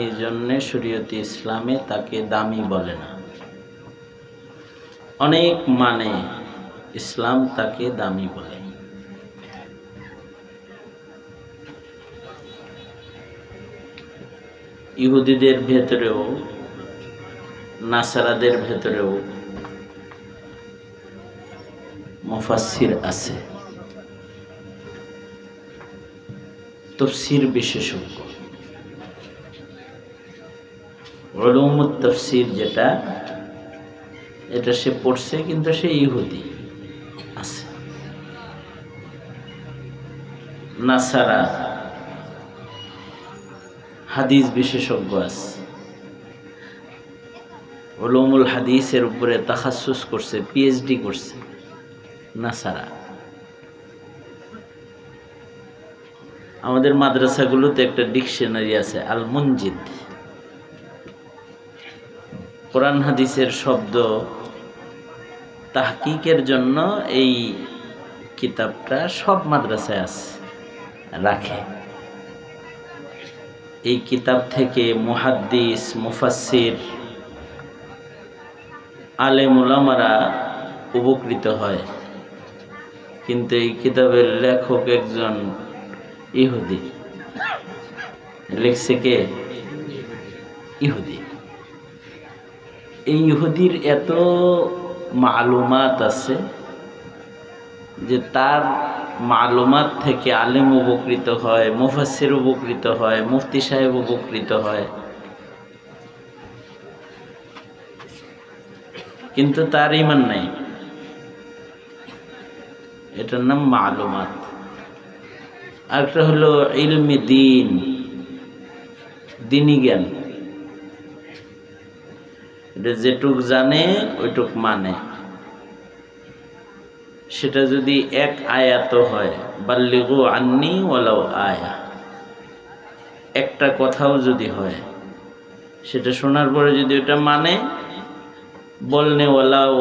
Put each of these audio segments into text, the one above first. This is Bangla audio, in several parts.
এই জন্য শরীয়তে ইসলামে তাকে দামি বলে না, অনেক মানে ইসলাম তাকে দামি বলে। ইহুদিদের ভেতরেও নাসারাদের ভেতরেও মুফাসসির আছে, তাফসীর বিশেষজ্ঞ। উলুমুত তাফসীর যেটা, এটা সে পড়ছে কিন্তু সে ইহুদি আছে। নাসারা হাদিস বিশেষজ্ঞ আছে, উলুমুল হাদিসের উপরে তাখাসসুস করছে, পিএইচডি করছে নাসারা। আমাদের মাদ্রাসাগুলোতে একটা ডিকশনারি আছে আল মুনজিদ, কোরআন হাদিসের শব্দ তাহকিকের জন্য এই কিতাবটা সব মাদ্রাসায় আছে, রাখে। এই কিতাব থেকে মুহাদ্দিস, মুফাসসির, আলেম উলামারা উপকৃত হয়। কিন্তু এই কিতাবের লেখক একজন ইহুদি, লিখছে কে? ইহুদি। এই ইহুদির এত মালুমাত আছে যে তার মালুমাত থেকে আলেম উপকৃত হয়, মুফাসসির উপকৃত হয়, মুফতি সাহেব উপকৃত হয়, কিন্তু তার ঈমান নাই। এটার নাম মালুমাত। আরেকটা হলো ইলমে দ্বীন, দ্বীনি জ্ঞান। এটা যেটুক জানে ওইটুক মানে। সেটা যদি এক আয়াত হয়, বাল্লিগু আন্নি ওয়ালাউ আয়া, একটা কথাও যদি হয়, সেটা শোনার পরে যদি ওটা মানে, বলনে ওয়ালাও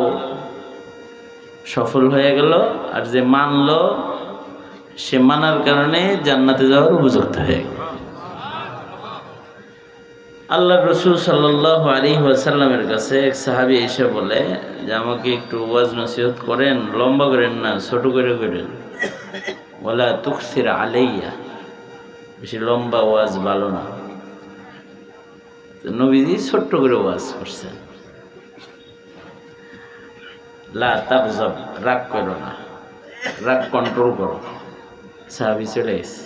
সফল হয়ে গেল। আর যে মানলো সে মানার কারণে জান্নাতে যাওয়ার উপযুক্ত হয়ে গেল। আল্লাহ রসুল সাল্লাল্লাহু আলাইহি ওয়াসাল্লামের কাছে এক সাহাবী এসে বলে যে আমাকে একটু ওয়াজ নসিহত করেন, লম্বা করেন না, ছোট করে করেন। ওয়ালা তুকসির আলাইয়া, বেশি লম্বা ওয়াজ ভালো না। নবীজি ছোট্ট করে ওয়াজ করছেন। লা তাগজাব, রাগ করো না, রাগ কন্ট্রোল করো। সাহাবী চলে গেছে।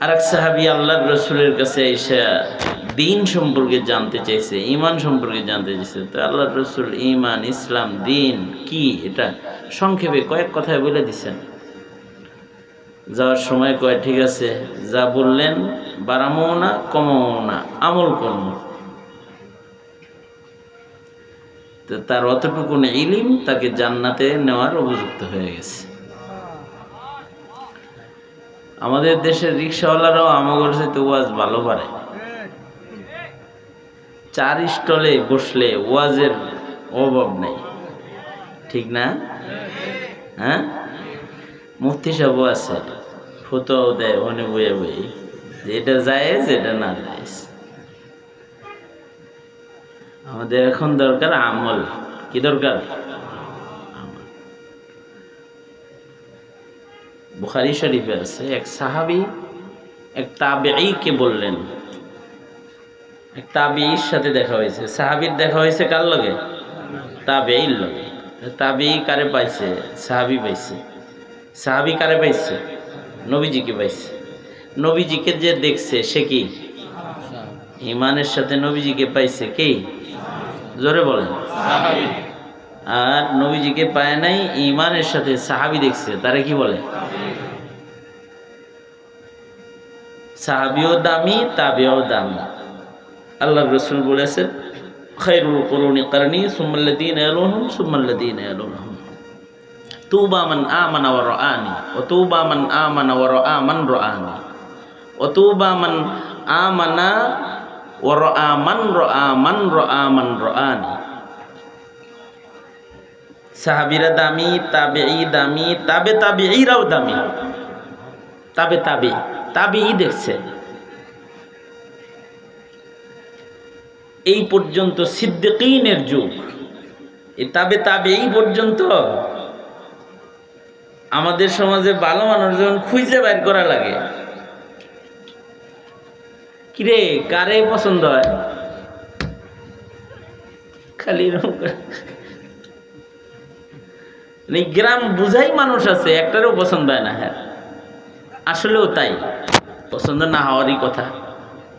আরেক সাহাবী আল্লাহর রসুলের কাছে এসে দ্বীন সম্পর্কে জানতে চাইছে, ঈমান সম্পর্কে জানতে চাইছে। তো আল্লাহর রসুল ঈমান, ইসলাম, দ্বীন কি এটা সংক্ষেপে কয়েক কথায় বলে দিচ্ছেন। যাওয়ার সময় কয়, ঠিক আছে, যা বললেন বাড়ামো না কমামো না, আমল করব। তো তার অতটুকু ইলম তাকে জান্নাতে নেওয়ার উপযুক্ত হয়ে গেছে। আমাদের দেশের রিক্সাওয়ালারাও আমাদের সাথে ওয়াজ ভালো পারে। 4 স্টলে বসলে ওয়াজের অভাব নেই, ঠিক না? হ্যাঁ, মুফতি সাহেব আছে, ফতোয়াও দেয় ওখানে বইয়ে বইয়ে, যে এটা জায়েজ, এটা না জায়েজ। আমাদের এখন দরকার আমল। কি দরকার? বুখারী শরীফে আছে, এক সাহাবী এক তাবেঈকে বললেন, এক তাবেঈর সাথে দেখা হয়েছে। সাহাবীর দেখা হয়েছে কার লগে? তাবেঈর লগে। তাবেঈ কারে পাইছে? সাহাবী পাইছে। সাহাবী কারে পাইছে? নবীজিকে পাইছে। নবীজিকে যে দেখছে সে কি? ঈমানের সাথে নবীজিকে পাইছে কি? জোরে বলেন। সাহাবী। আর নবীজিকে পায় নাই, ঈমানের সাথে সাহাবী দেখছে, তারে কি বলে? সাহাবীও দামি, তাবেঈও দামি। আল্লাহর রাসূল বলেছেন, খায়রুল কুরুনি করনি সুম্মাল্লাযীনা ইয়ালুনহুম সুম্মাল্লাযীনা ইয়ালুনহুম, তুবা মান আমানা ওয়া রাআনি ওয়া তুবা মান আমানা ওয়া রাআ মান রাআনি ওয়া তুবা মান আমানা ওয়া রাআ মান রাআ মান রাআ মান রাআনি। সাহাবীরা দামি, তাবেঈ দামি, তাবে তাবেঈরাও দামি। তাবে তাবে তাবিঈ দেখছে। এই পর্যন্ত সিদ্দিকীনের যুগ, এই তাবিঈ পর্যন্ত। আমাদের সমাজে ভালো মানুষজন খুঁজে বের করা লাগে, কিরে কারে পছন্দ হয়, খালি গ্রাম বুঝাই মানুষ আছে, একটারও পছন্দ হয় না। হ্যাঁ আসলেও তাই, পছন্দ না হওয়ারই কথা,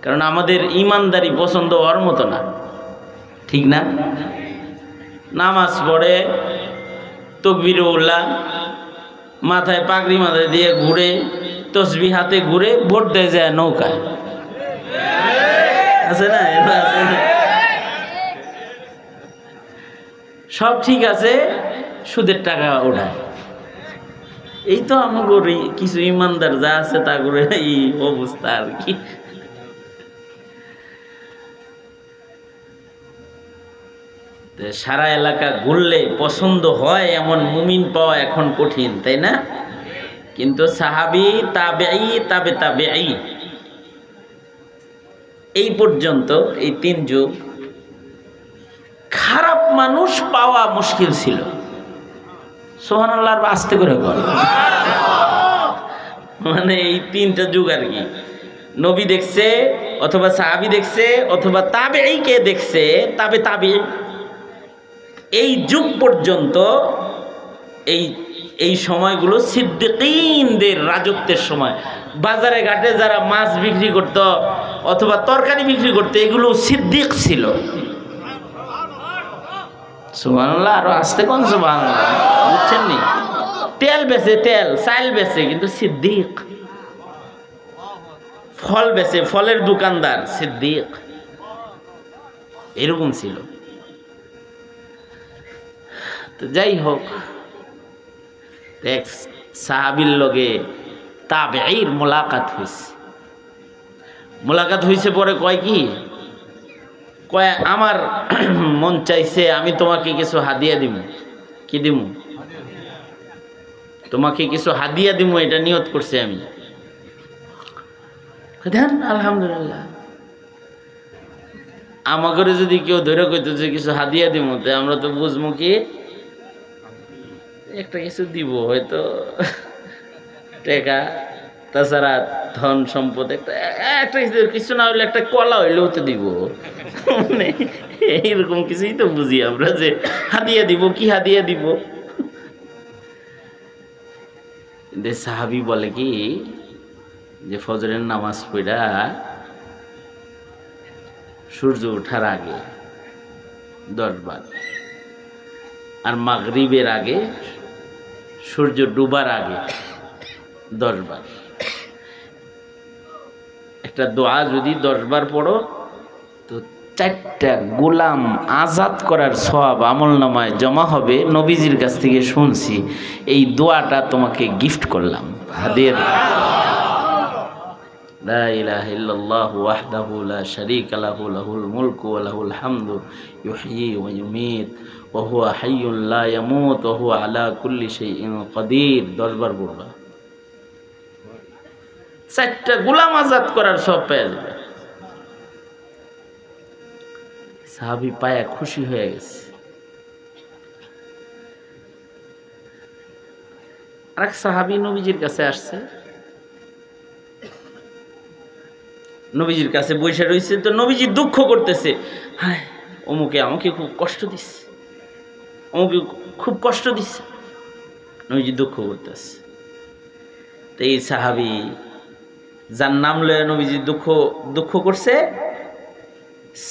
কারণ আমাদের ইমানদারি পছন্দ হওয়ার মতো না, ঠিক না? নামাজ পড়ে, তাকবীরুল্লাহ, মাথায় পাগড়ি মাথায় দিয়ে ঘুরে, তসবিহ হাতে ঘুরে, ভোট দিয়ে যায় নৌকায়, আছে না? সব ঠিক আছে, সুদের টাকা ওঠায়। এই তো আমাদের কিছু ইমানদার যা আছে তা করে এই অবস্থা আর কি। সারা এলাকা ঘুরলে পছন্দ হয় এমন মুমিন পাওয়া এখন কঠিন, তাই না? কিন্তু সাহাবী, তাবেঈ, তাবেঈ এই পর্যন্ত, এই 3 যুগ খারাপ মানুষ পাওয়া মুশকিল ছিল। সুবহানাল্লাহ, আস্তে করে বল। মানে এই 3টা যুগ আর কি, নবী দেখছে অথবা সাহাবী দেখছে অথবা তাবেঈকে দেখছে, তাবেঈ। এই যুগ পর্যন্ত এই সময়গুলো সিদ্দিকীনদের রাজত্বের সময়। বাজারে ঘাটে যারা মাছ বিক্রি করত অথবা তরকারি বিক্রি করত, এগুলো সিদ্দিক ছিল। সুবহানাল্লাহ, আরো আস্তে কোন সুবহানাল্লাহ, বুঝছেন নি? তেল বেচে, তেল চাল বেচে, কিন্তু সিদ্দিক। ফল বেচে, ফলের দোকানদার, সিদ্দিক। এরকম ছিল। তো যাই হোক, এক সাহাবীর লগে তাবেঈর মোলাকাত হয়েছে। মোলাকাত হয়েছে পরে কয় কি, কয় আমার মন চাইছে আমি তোমাকে কিছু হাদিয়া দিব। কি দিব? তোমাকে কিছু হাদিয়া দিব, এটা নিয়ত করছি আমি। দেন আলহামদুলিল্লাহ। আমাকে যদি কেউ ধরে কইতো যে কিছু হাদিয়া দিব, তো আমরা তো বুঝবো কি একটা কিছু দিব, হয়তো টাকা, তাছাড়া ধন সম্পদ, একটা কিছু না হইলে একটা কলা হইলেও তো দিব। মানে এইরকম কিছুই তো বুঝি আমরা, যে হাদিয়া দিব, কি হাদিয়া দিব। সাহাবী বলে কি যে ফজরের নামাজ পড়া সূর্য ওঠার আগে 10 বার, আর মাগরিবের আগে, সূর্য ডুবার আগে 10 বার। একটা দোয়া যদি 10 বার পড়ো, তো 4টা গোলাম আজাদ করার সওয়াব আমলনামায় জমা হবে। নবীজির কাছ থেকে শুনছি, এই দোয়াটা তোমাকে গিফট করলাম, হাদিয়া দিলাম। লা ইলাহা ইল্লাল্লাহু ওয়াহদাহু লা শারীকা লাহু, লাহুল মুলকু ওয়া লাহুল হামদু, ইউহয়ী ওয়া ইউমীত ওয়া হুয়া হাইয়্যুন লা ইয়ামুত ওয়া হুয়া আলা কুল্লি শাইইন কাদির। 10 বার পড়বা, 4টা গোলাম আজাদ করার সওয়াব পেয়ে যাবে। সাহাবী পায়া খুশি হয়ে গেছে। আরেক সাহাবী নবীজির কাছে আসছে, নবীজির কাছে বসে রয়েছে। তো নবীজি দুঃখ করতেছে, হায় অমুকে আমাকে খুব কষ্ট দিচ্ছে, অমুকে খুব কষ্ট দিচ্ছে। নবীজি দুঃখ করতেছে। তো এই সাহাবী যার নাম লয়ে নবীজি দুঃখ করছে,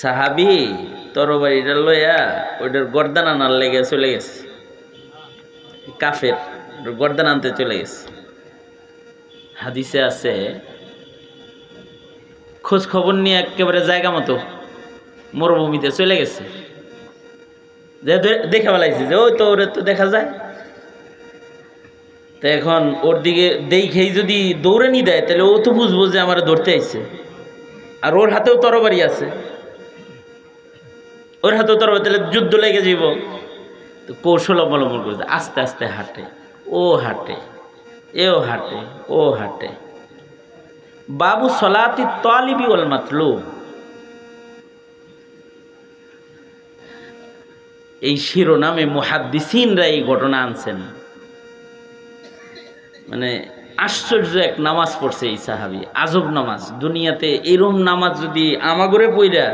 সাহাবী তরবারিটা লইয়া ওইটার গর্দান আনার লেগে চলে গেছে। কাফের গর্দান আনতে চলে গেছে। হাদিসে আছে, খোঁজ খবর নিয়ে একেবারে জায়গা মতো মরুভূমিতে চলে গেছে। দেখে বেলাইছে যে ওই তো ওরে তো দেখা যায়। তো এখন ওর দিকে দেখেই যদি দৌড়ে নিয়ে দেয়, তাহলে ও তো বুঝবো যে আমার ধরতে আইছে। আর ওর হাতেও তরবারি আছে, ওর হাতেও তরবারি, তাহলে যুদ্ধ লেগে যাব। তো কৌশল অবলম্বন করছে, আস্তে আস্তে হাঁটে, ও হাঁটে, এও হাঁটে, ও হাঁটে। বাবু সলাতি তালিবি ওয়াল মাতলুব। এই শিরোনামে মুহাদ্দিসিনরা এই ঘটনা আনছেন। মানে আশ্চর্য এক নামাজ পড়ছে এই সাহাবী, আজব নামাজ। দুনিয়াতে এরম নামাজ যদি আমাগরে পইরা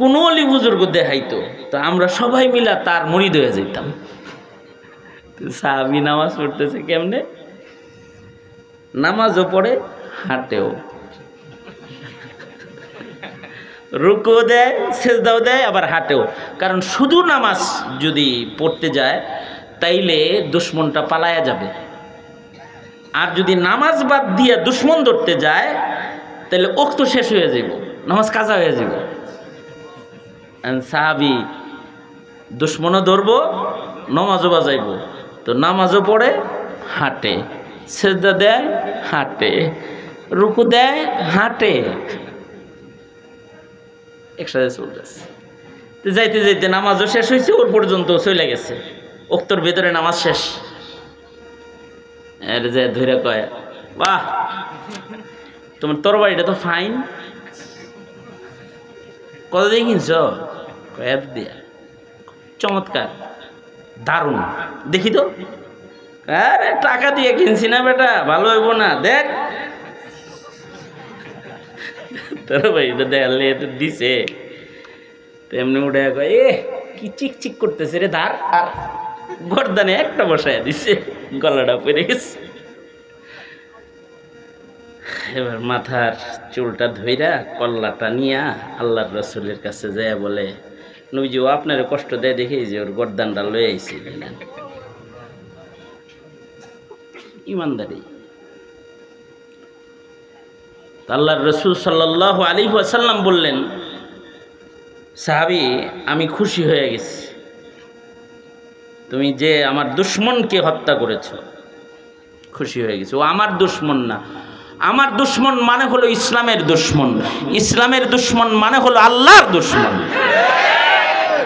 কোনো অলি বুজুর্গ দেখাইতো তো আমরা সবাই মিলা তার মুরিদ হয়ে যেতাম। সাহাবী নামাজ পড়তেছে কেমনে? নামাজও পড়ে, হাঁটেও, রুকু দেয়, সেজদাও দেয়, আবার হাঁটেও। কারণ শুধু নামাজ যদি পড়তে যায় তাইলে দুশ্মনটা পালায়া যাবে, আর যদি নামাজ বাদ দিয়ে দুশ্মন ধরতে যায় তাহলে ওক্ত শেষ হয়ে যাব, নামাজ কাজা হয়ে যাব। সাহাবী দুশ্মনও ধরবো, নামাজও বাজাইব, তো নামাজও পড়ে, হাঁটে, সেজদা দেয়, হাঁটে, রুকু দেয়, হাঁটে, একসাথে চলতেছে। যাইতে যাইতে নামাজও শেষ হয়েছে, ওর পর্যন্ত চলে গেছে, ওক্তর ভেতরে নামাজ শেষ। এর যে ধরে কয়, বাহ তোমার তরবারিটা তো ফাইন, কত দিয়ে কিনছ? কয়েক দিয়া। চমৎকার, দারুণ, দেখি তো। আরে টাকা দিয়ে কিনছি না বেটা, ভালো হইব না, দেখ। তরবারিটা দেখলে তো দিছে, তেমনি উঠে কয়, এ কি চিক চিক করতেছে রে ধার, আর গর্দানে একটা বসায় দিছে, গলাটা পড়ে গেছে। এবার মাথার চুলটা ধইরা কল্লাটা নিয়া আল্লাহর রাসূলের কাছে যায় বলে, নবীজি ও আপনারে কষ্ট দেয় দেখে যে ওর গর্দানটা লয়ে আইছি। ইমানদারি। আল্লাহর রাসূল সাল্লাল্লাহু আলাইহি ওয়াসাল্লাম বললেন, সাহাবী আমি খুশি হয়ে গেছি, তুমি যে আমার দুশমনকে হত্যা করেছো, খুশি হয়ে গেছে। ও আমার দুশমন না, আমার দুশমন মানে হলো ইসলামের দুশমন, ইসলামের দুশমন মানে হলো আল্লাহর দুশমন,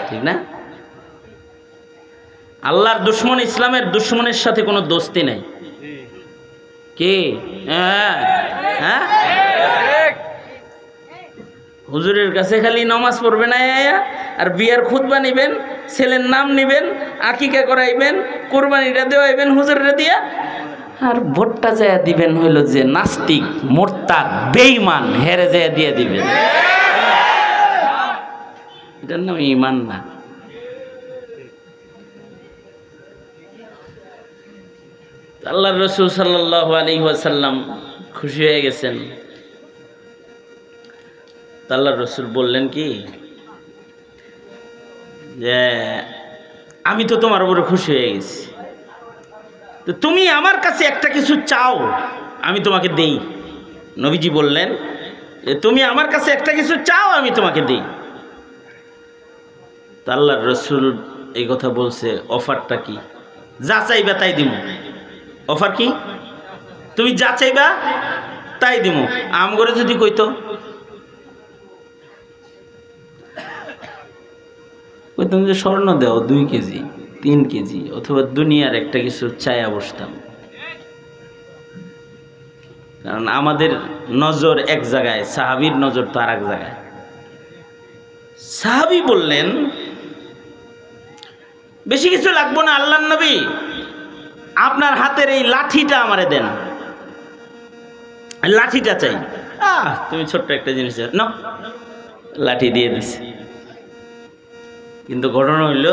ঠিক না? আল্লাহর দুশমন ইসলামের দুশমনের সাথে কোনো দোস্তি নাই। কে? হ্যাঁ হ্যাঁ, হুজুরের কাছে খালি নামাজ পড়বে না আর বিয়ার খুতবা নিবেন, ছেলের নাম নিবেন, আকিকা করাইবেন, কোরবানিটা দেওয়াইবেন হুজুরের দিয়া, আর ভোটটা যায় দিবেন হইল যে নাস্তিক, মোরতাদ, বেঈমান, হেরে যায় দিয়ে দিবেন। এটার নাম ঈমান না। আল্লাহর রাসূল সাল্লাল্লাহু আলাইহি ওয়াসাল্লাম খুশি হয়ে গেছেন। আল্লাহর রাসূল বললেন কি যে আমি তো তোমার উপরে খুশি হয়ে গেছি, তো তুমি আমার কাছে একটা কিছু চাও, আমি তোমাকে দেই। নবীজি বললেন যে তুমি আমার কাছে একটা কিছু চাও, আমি তোমাকে দেই। তা আল্লাহর রাসূল এই কথা বলছে, অফারটা কি? যা চাইবা তাই দিব। অফার কি? তুমি যা চাইবা তাই দিব। আম করে যদি কইতো, কইতাম যে স্বর্ণ দাও 2 কেজি 3 কেজি, অথবা দুনিয়ার একটা কিছু চাইয়া বসতাম। কারণ আমাদের নজর এক জায়গায়, সাহাবীর নজর তো আর এক জায়গায়। সাহাবী বললেন বেশি কিছু লাগবো না আল্লাহর নবী, আপনার হাতের এই লাঠিটা আমারে দেন, লাঠিটা চাই। তুমি ছোট্ট একটা জিনিস না, লাঠি দিয়ে দিছে। কিন্তু ঘটনা হইল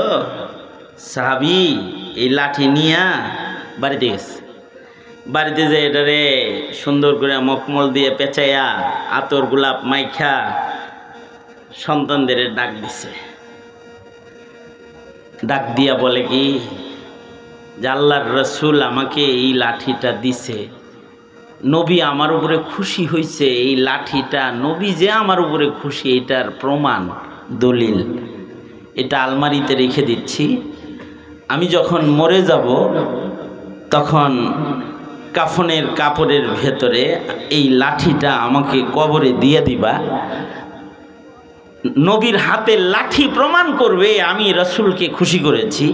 সাহাবী এই লাঠি নিয়া বাড়িতে গেছে। বাড়িতে যে এটারে সুন্দর করে মখমল দিয়ে পেঁচাইয়া আতর গোলাপ মাইখা সন্তানদের ডাক দিছে। ডাক দিয়া বলে কি যে আল্লাহর রাসূল আমাকে এই লাঠিটা দিছে, নবী আমার উপরে খুশি হয়েছে, এই লাঠিটা নবী যে আমার উপরে খুশি এটার প্রমাণ, দলিল। এটা আলমারিতে রেখে দিচ্ছি, আমি যখন মরে যাব তখন কাফনের কাপড়ের ভেতরে এই লাঠিটা আমাকে কবরে দিয়ে দিবা। নবীর হাতের লাঠি প্রমাণ করবে আমি রাসূলকে খুশি করেছি।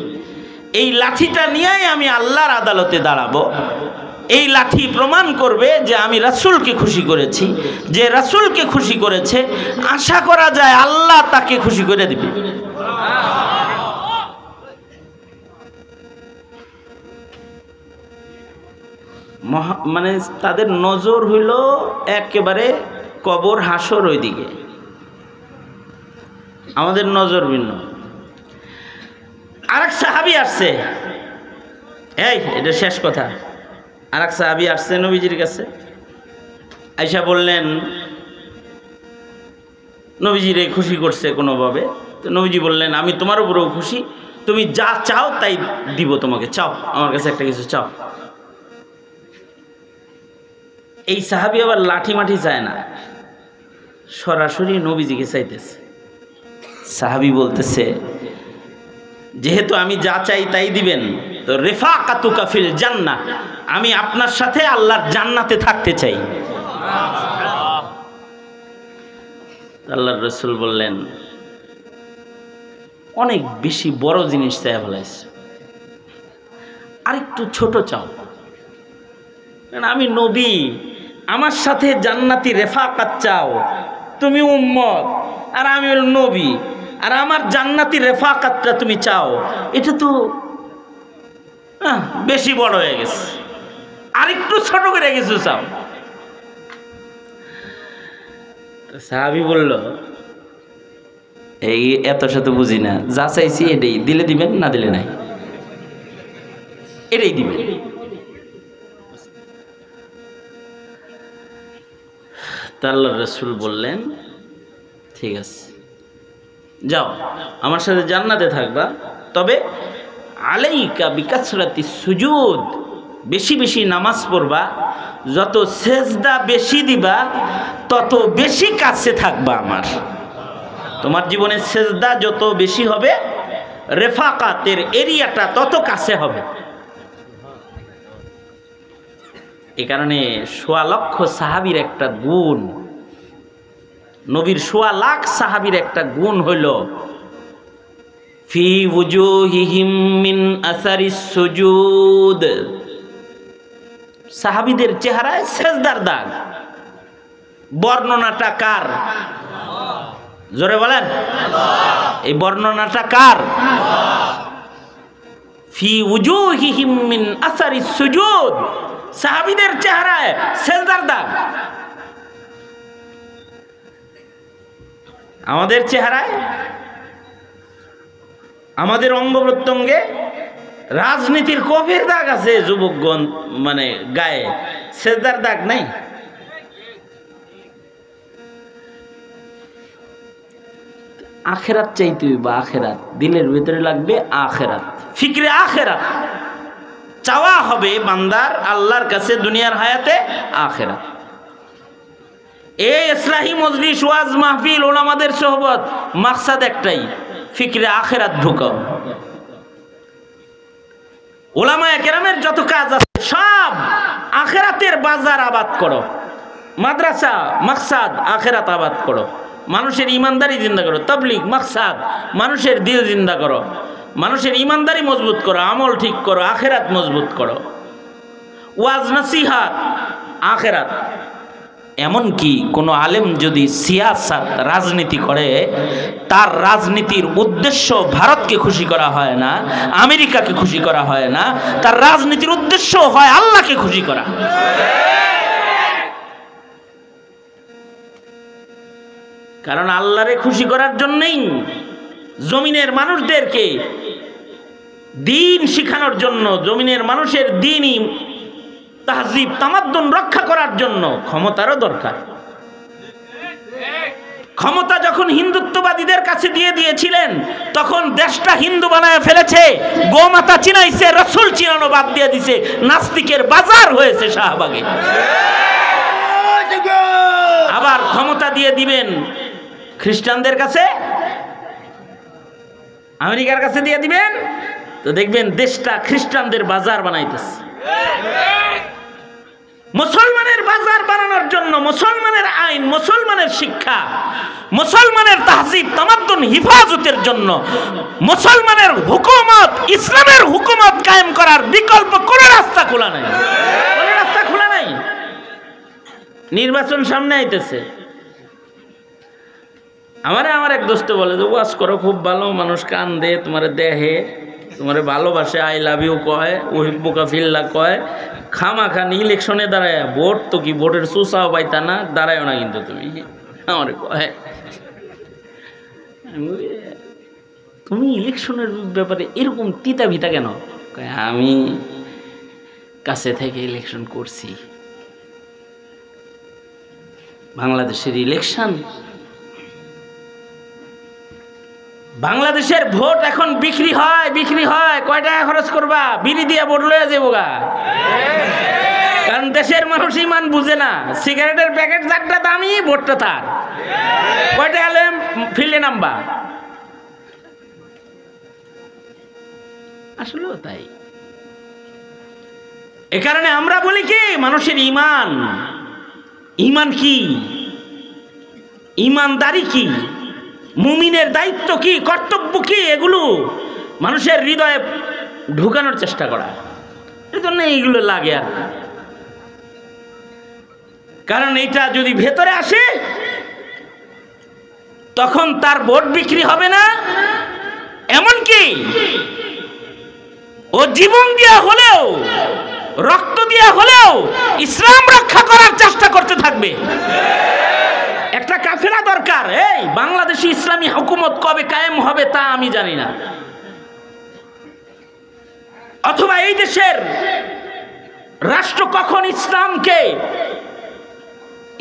এই লাঠিটা নিয়েই আমি আল্লাহর আদালতে দাঁড়াবো। এই লাঠি প্রমাণ করবে যে আমি রাসূলকে খুশি করেছি। যে রাসূলকে খুশি করেছে আশা করা যায় আল্লাহ তাকে খুশি করে দিবে। মানে তাদের নজর হইল একেবারে কবর হাসর ওইদিকে, আমাদের নজর ভিন্ন। আরেক সাহাবী আসছে, এটা শেষ কথা। আরেক সাহাবী আসছে নবীজির কাছে, আয়েশা বললেন নবীজিরে খুশি করছে কোনোভাবে। তো নবীজি বললেন আমি তোমার উপরেও খুশি, তুমি যা চাও তাই দিব তোমাকে, চাও আমার কাছে একটা কিছু চাও। এই সাহাবী আবার লাঠি মাঠি চায় না, সরাসরি নবীজিকে চাইতেছে। সাহাবী বলতেছে যেহেতু আমি যা চাই তাই দিবেন, তো রিফাকাতুকা ফিল জান্নাহ, আমি আপনার সাথে আল্লাহর জান্নাতে থাকতে চাই। আল্লাহর রাসূল বললেন অনেক বেশি বড় জিনিস চাই ফেলাইছে, আরেকটু ছোট চাও। আমি নবী, আমার সাথে জান্নাতি রেফাকাত চাও, তুমি উম্মত আর আমি হল নবী, আর আমার জান্নাতি রেফাকাতটা তুমি চাও, এটা তো বেশি বড় হয়ে গেছে, আরেকটু ছোট করে কিছু চাও। সাহাবী বলল এই এত শত বুঝি না, যা চাইছি এটাই, দিলে দিবেন না দিলে নাই, এটাই দিবেন। আল্লাহর রাসূল বললেন ঠিক আছে যাও, আমার সাথে জান্নাতে থাকবা, তবে আলাইকা বিকাসরাতি সুজুদ, বেশি বেশি নামাজ পড়বা, যত সেজদা বেশি দিবা তত বেশি কাছে থাকবা আমার। তোমার জীবনে সেজদা যত বেশি হবে রেফাকাতের এরিয়াটা তত কাছে হবে। এ কারণে ১.৫ লক্ষ সাহাবীর একটা গুণ, নবীর ১.৫ লাখ সাহাবীর একটা গুণ হইল ফি ওয়ুজুহিহিম মিন আসারিস সুজুদ, সাহাবীদের চেহারায় সেজদার দাগ। বর্ণনাটা কার? জোরে বলেন, এই বর্ণনাটা কার? ফি ওয়ুজুহিহিম মিন আসারিস সুজুদ, সাহাবীদের চেহারায় সেজদার দাগ। আমাদের চেহারায়, আমাদের অঙ্গ প্রত্যঙ্গে রাজনীতির কফের দাগ আছে, যুবকগণ মানে গায়ে সেজদার দাগ নাই। আখেরাত চাইতে বা আখেরাত দিলের ভিতরে লাগবে, আখেরাত ফিকরে আখেরাত চাওয়া হবে বান্দার আল্লাহর কাছে দুনিয়ার হায়াতে আখেরাত। এই ইসলাহি মজলিস, ওয়াজ মাহফিল, ওলামাদের সোহবত, মাকসাদ একটাই, ফিকরে আখেরাত ঢুকাও। ওলামায়ে কেরামের যত কাজ আছে সব আখেরাতের বাজার আবাদ করো। মাদ্রাসা মাকসাদ আখেরাত আবাদ করো, মানুষের ইমানদারি জিন্দা করো। তাবলীগ মাকসাদ মানুষের দিল জিন্দা করো, মানুষের ইমানদারি মজবুত করো, আমল ঠিক করো, আখেরাত মজবুত করো। ওয়াজ নসিহাত আখেরাত। এমনকি কোনো আলেম যদি সিয়াসাত রাজনীতি করে, তার রাজনীতির উদ্দেশ্য ভারতকে খুশি করা হয় না, আমেরিকাকে খুশি করা হয় না, তার রাজনীতির উদ্দেশ্য হয় আল্লাহকে খুশি করা। কারণ আল্লাহরে খুশি করার জন্যই জমিনের মানুষদেরকে দিন শিখানোর জন্য, জমিনের মানুষের দিনই তাহজিব তামাদ্দুন রক্ষা করার জন্য ক্ষমতারও দরকার। ক্ষমতা যখন হিন্দুত্ববাদীদের কাছে দিয়ে দিয়েছিলেন, তখন দেশটা হিন্দু বানায় ফেলেছে, গোমাতা চিনাইছে, রসুল চিনানো বাদ দিয়ে দিছে, নাস্তিকের বাজার হয়েছে শাহবাগে। আবার ক্ষমতা দিয়ে দিবেন খ্রিস্টানদের কাছে, আমেরিকার কাছে দিয়ে দিবেন, তো দেখবেন দেশটা খ্রিস্টানদের বাজার বানাইতেছে। মুসলমানের বাজার বানানোর জন্য মুসলমানের আইন, মুসলমানের শিক্ষা, মুসলমানের তাহজিব তামাদ্দুন হিফাজতের জন্য মুসলমানের হুকুমত, ইসলামের হুকুমত কায়েম করার বিকল্প কোনো রাস্তা খোলা নাই। নির্বাচন সামনে আইতেছে। আমার এক দোস্ত বলে যে ওয়াজ করো খুব ভালো, মানুষ কান দে, তোমার দেহে, তোমার ভালোবাসে, আই লাভ ইউ কয়, ওহিব্বুকা ফিল্লাহ কয়, খামাখানি ইলেকশনে দাঁড়ায়, ভোট তো কি ভোটের সুসাও পাইতা না, দাঁড়ায়ও না কিন্তু তুমি। আমার কয় তুমি ইলেকশনের ব্যাপারে এরকম তিতা ভিতা কেন? আমি কাছে থেকে ইলেকশন করছি। বাংলাদেশের ইলেকশন, বাংলাদেশের ভোট এখন বিক্রি হয়। কয় টাকা খরচ করবা? বিড়ি দিয়া ভোট লয়ে যাবো গা। কারণ দেশের মানুষ ইমান বুঝে না। সিগারেটের প্যাকেট যারটা দামি, ভোটটা তার। কয় টাকা হলে ফিল্ডে নামবা? আসলেও তাই। এ কারণে আমরা বলি কি, মানুষের ইমান কি, ইমানদারি কি, মুমিনের দায়িত্ব কি, কর্তব্য কি, এগুলো মানুষের হৃদয়ে ঢুকানোর চেষ্টা করা। এই জন্য এইগুলো লাগে আর। কারণ এইটা যদি ভেতরে আসে তখন তার ভোট বিক্রি হবে না। এমনকি ও জীবন দিয়া হলেও, রক্ত দিয়া হলেও ইসলাম রক্ষা করার চেষ্টা করতে থাকবে। একটা কাফেলা দরকার। এই বাংলাদেশে ইসলামী হুকুমত কবে কায়েম হবে তা আমি জানি না, অথবা এই দেশের রাষ্ট্র কখন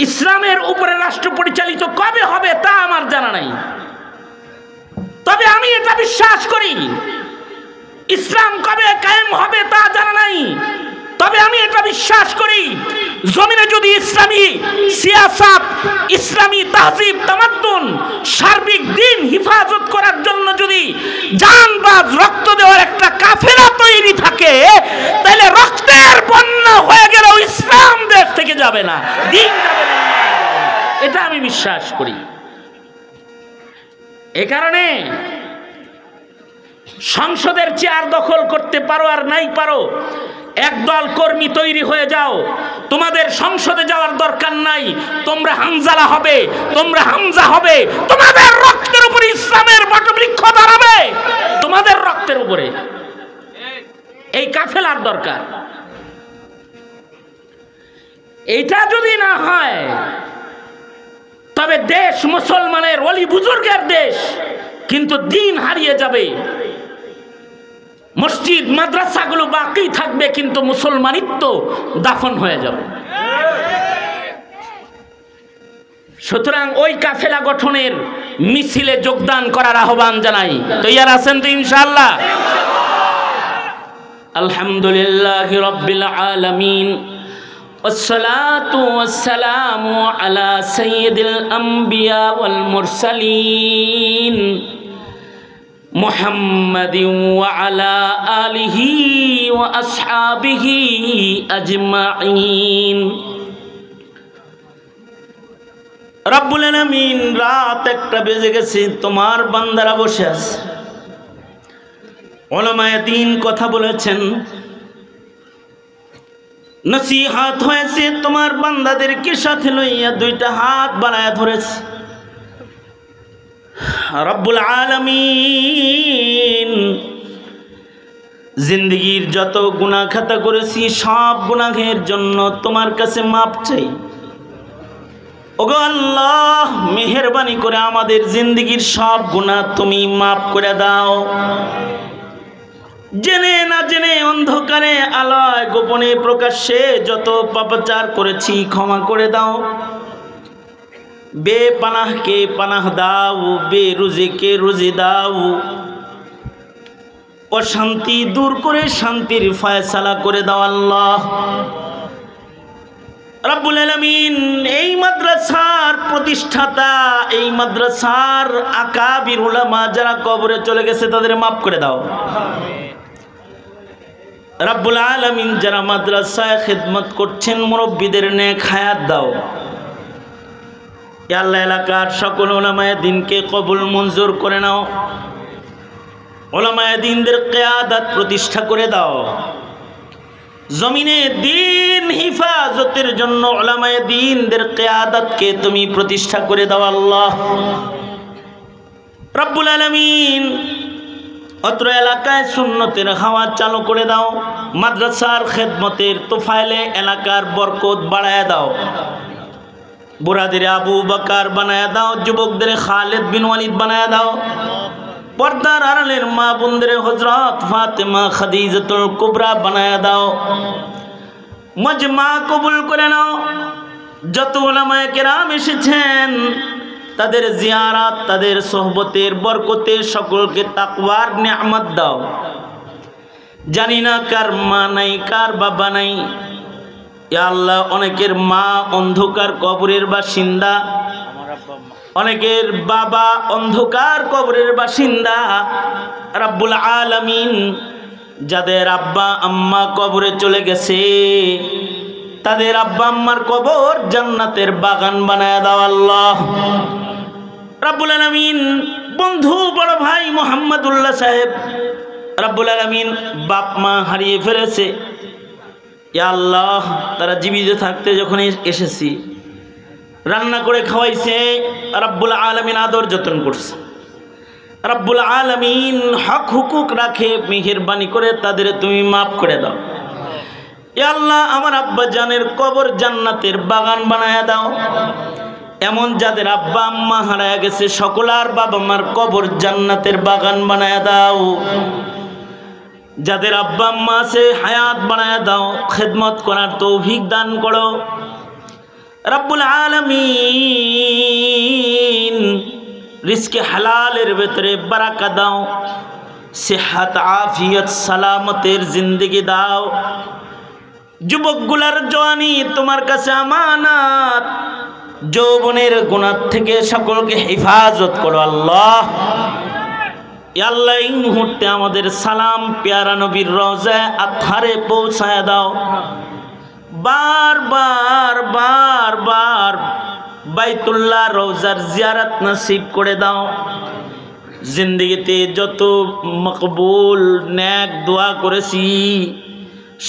ইসলামের উপরে রাষ্ট্র পরিচালিত কবে হবে তা আমার জানা নাই। তবে আমি এটা বিশ্বাস করি, ইসলাম কবে কায়েম হবে তা জানা নাই। তবে আমি এটা বিশ্বাস করি, জমিনে যদি ইসলামী সিয়াসাত, ইসলামী তাহজিব তামাদ্দুন, সার্বিক দিন হিফাজত করার জন্য যদি জান বা রক্ত দেওয়ার একটা কাফেলা তৈরি থাকে, তাহলে রক্তের বন্যা হয়ে গেলেও ইসলাম দেশ থেকে যাবে না, দিন যাবে না। এটা আমি বিশ্বাস করি। এ কারণে সংসদের চেয়ার দখল করতে পারো আর নাই পারো, একদল কর্মী তৈরি হয়ে যাও। তোমাদের সংসদে যাওয়ার দরকার নাই। তোমরা হামজা হবে, তোমাদের রক্তের উপরে ইসলামের বটবৃক্ষ দাঁড়াবে, তোমাদের রক্তের উপরে। এই কাফেলার দরকার। এইটা যদি না হয় তবে দেশ মুসলমানের ওলি বুজুর্গের দেশ, কিন্তু দিন হারিয়ে যাবে। মসজিদ মাদ্রাসাগুলো বাকি থাকবে, কিন্তু মুসলমানিত্ব দাফন হয়ে যাবে। সুতরাং ওই কাফেলা গঠনের মিছিলে যোগদান করার আহ্বান জানাই। তৈয়ার আছেন তো ইনশাআল্লাহ? আলহামদুলিল্লাহি রাব্বিল আলামিন, ওয়াসসালাতু ওয়াসসালামু আলা সাইয়্যিদিল আম্বিয়া ওয়াল মুরসালিন মুহাম্মাদিন ওয়া আলা আলিহি ওয়া আসহাবিহি আজমাইন। রব্বুল আলামিন, রাত 1টা বেজে গেছে, তোমার বান্দারা বসে আছে। উলামায়ে দ্বীন কথা বলেছেন, নসিহত হয়েছে, তোমার বান্দাদেরকে সাথে লইয়া 2টা হাত বাড়ায়া ধরেছে। রব্বুল আলামিন, জিন্দেগীর যত গুনাহ খাতা করেছি সব গুনাহের জন্য তোমার কাছে মাপ চাই। ওগো আল্লাহ, মেহেরবানি করে আমাদের জিন্দেগীর সব গুনাহ তুমি মাফ করে দাও। জেনে না জেনে, অন্ধকারে আলোয়, গোপনে প্রকাশ্যে যত পাপাচার করেছি ক্ষমা করে দাও। বেপানাহকে পানাহ দাও, বেরুজিকে রুজি দাও। অশান্তি দূর করে শান্তির ফয়সালা করে দাও আল্লাহ রব্বুল আলামিন। এই মাদ্রাসার প্রতিষ্ঠাতা, এই মাদ্রাসার আকাবির উলামা যারা কবরে চলে গেছে তাদের মাফ করে দাও রব্বুল আলামিন। যারা মাদ্রাসায় খিদমত করছেন মুরব্বীদের নেক হায়াত দাও। ইয়া আল্লাহ, এলাকার সকল উলামায়ে দ্বীনকে কবুল মঞ্জুর করে নাও। উলামায়ে দ্বীনদের কিয়াদত প্রতিষ্ঠা করে দাও। জমিনে দ্বীন হিফাজতের জন্য উলামায়ে দ্বীনদের কিয়াদতকে তুমি প্রতিষ্ঠা করে দাও আল্লাহ রব্বুল আলামিন। অত্র এলাকায় সুন্নতের হাওয়া চালু করে দাও, মাদ্রাসার খেদমতের তোফাইলে এলাকার বরকত বাড়ায় দাও, বুড়াদের আবু বকর বানায় দাও, যুবকদের খালিদ বিন ওয়ালিদ বানায় দাও, পর্দার আড়ালের মা বোনদের হযরত ফাতেমা খাদিজাতুল কুবরা বানায় দাও। মজমা কবুল করে নাও। যত উলামায়ে কেরাম এসেছেন তাদের জিয়ারাত, তাদের সোহবতের বরকতে সকলকে তাকওয়ার নিয়ামত দাও। জানি না কার মা নাই, কার বাবা নাই। ইয়া আল্লাহ, অনেকের মা অন্ধকার কবরের বাসিন্দা, অনেকের বাবা অন্ধকার কবরের বাসিন্দা। রব্বুল আলামিন, যাদের আব্বা আম্মা কবরে চলে গেছে তাদের আব্বা আম্মার কবর জান্নাতের বাগান বানায় দাও আল্লাহ রব্বুল আলামিন। বন্ধু বড় ভাই মোহাম্মদুল্লাহ সাহেব রব্বুল আলামিন বাপ মা হারিয়ে ফেলেছে। ইয়া আল্লাহ, তারা জীবিত থাকতে যখন এসেছি রান্না করে খাওয়াইছে, রব্বুল আলামিন আদর যত্ন করছে। রব্বুল আলামিন হক হুকুক রাখে, মেহেরবানি করে তাদের তুমি মাফ করে দাও। ইয়া আল্লাহ, আমার আব্বা জানের কবর জান্নাতের বাগান বানায় দাও। এমন যাদের আব্বা আম্মা হারায় গেছে সকলার বাবা মার কবর জান্নাতের বাগান বানায় দাও। যাদের আব্বা আম্মা আছে হায়াত বানায় দাও, খেদমত করার তৌফিক দান করো রব্বুল আলামিন। রিজকে হালালের ভেতরে বারাকা দাও, সেহাত আফিয়ত সালামতের জিন্দেগি দাও। যুবকগুলার জওয়ানি তোমার কাছে আমানত, যৌবনের গুনাহ থেকে সকলকে হেফাজত করো আল্লাহ। ইয়া আল্লাহ, এই মুহূর্তে আমাদের সালাম পেয়ারা নবীর রওজায়ে আতহারে পৌঁছায় দাও। বারবার বারবার বাইতুল্লাহ রওজার জিয়ারত নসিব করে দাও। জিন্দেগিতে যত মকবুল নেক দোয়া করেছি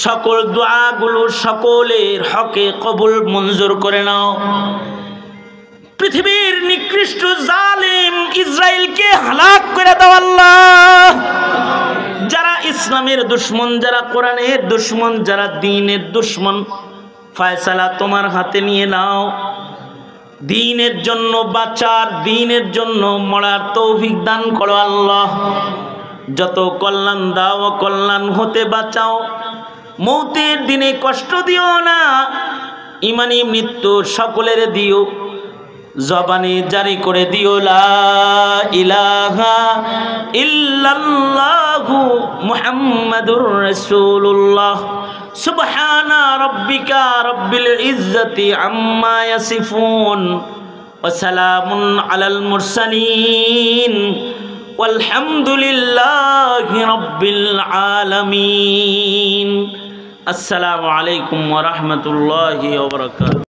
সকল দোয়াগুলো সকলের হকে কবুল মঞ্জুর করে নাও। পৃথিবীর নিকৃষ্ট জালিম ইসরায়েলকে হালাক করে দাও আল্লাহ। যারা ইসলামের দুশমন, যারা কোরআনের দুশমন, যারা দ্বীনের দুশমন, ফয়সালা তোমার হাতে নিয়ে নাও। দ্বীনের জন্য বাঁচার, দ্বীনের জন্য মরার তৌফিক দান করো আল্লাহ। যত কল্যাণ দাও কল্যাণ হতে বাঁচাও। মৌতের দিনে কষ্ট দিও না, ইমানি মৃত্যু সকলের দিও। জবানে জারি করে দিও লা ইলাহা ইল্লাল্লাহু মুহাম্মাদুর রাসূলুল্লাহ। সুবহানা রাব্বিকা রাব্বিল ইজ্জাতি আম্মা ইয়াসিফুন ওয়া সালামুন আলাল মুরসালিন ওয়ালহামদুলিল্লাহি রাব্বিল আলামিন। আসসালামু আলাইকুম ওয়া রাহমাতুল্লাহি ওয়া বারাকাতুহু।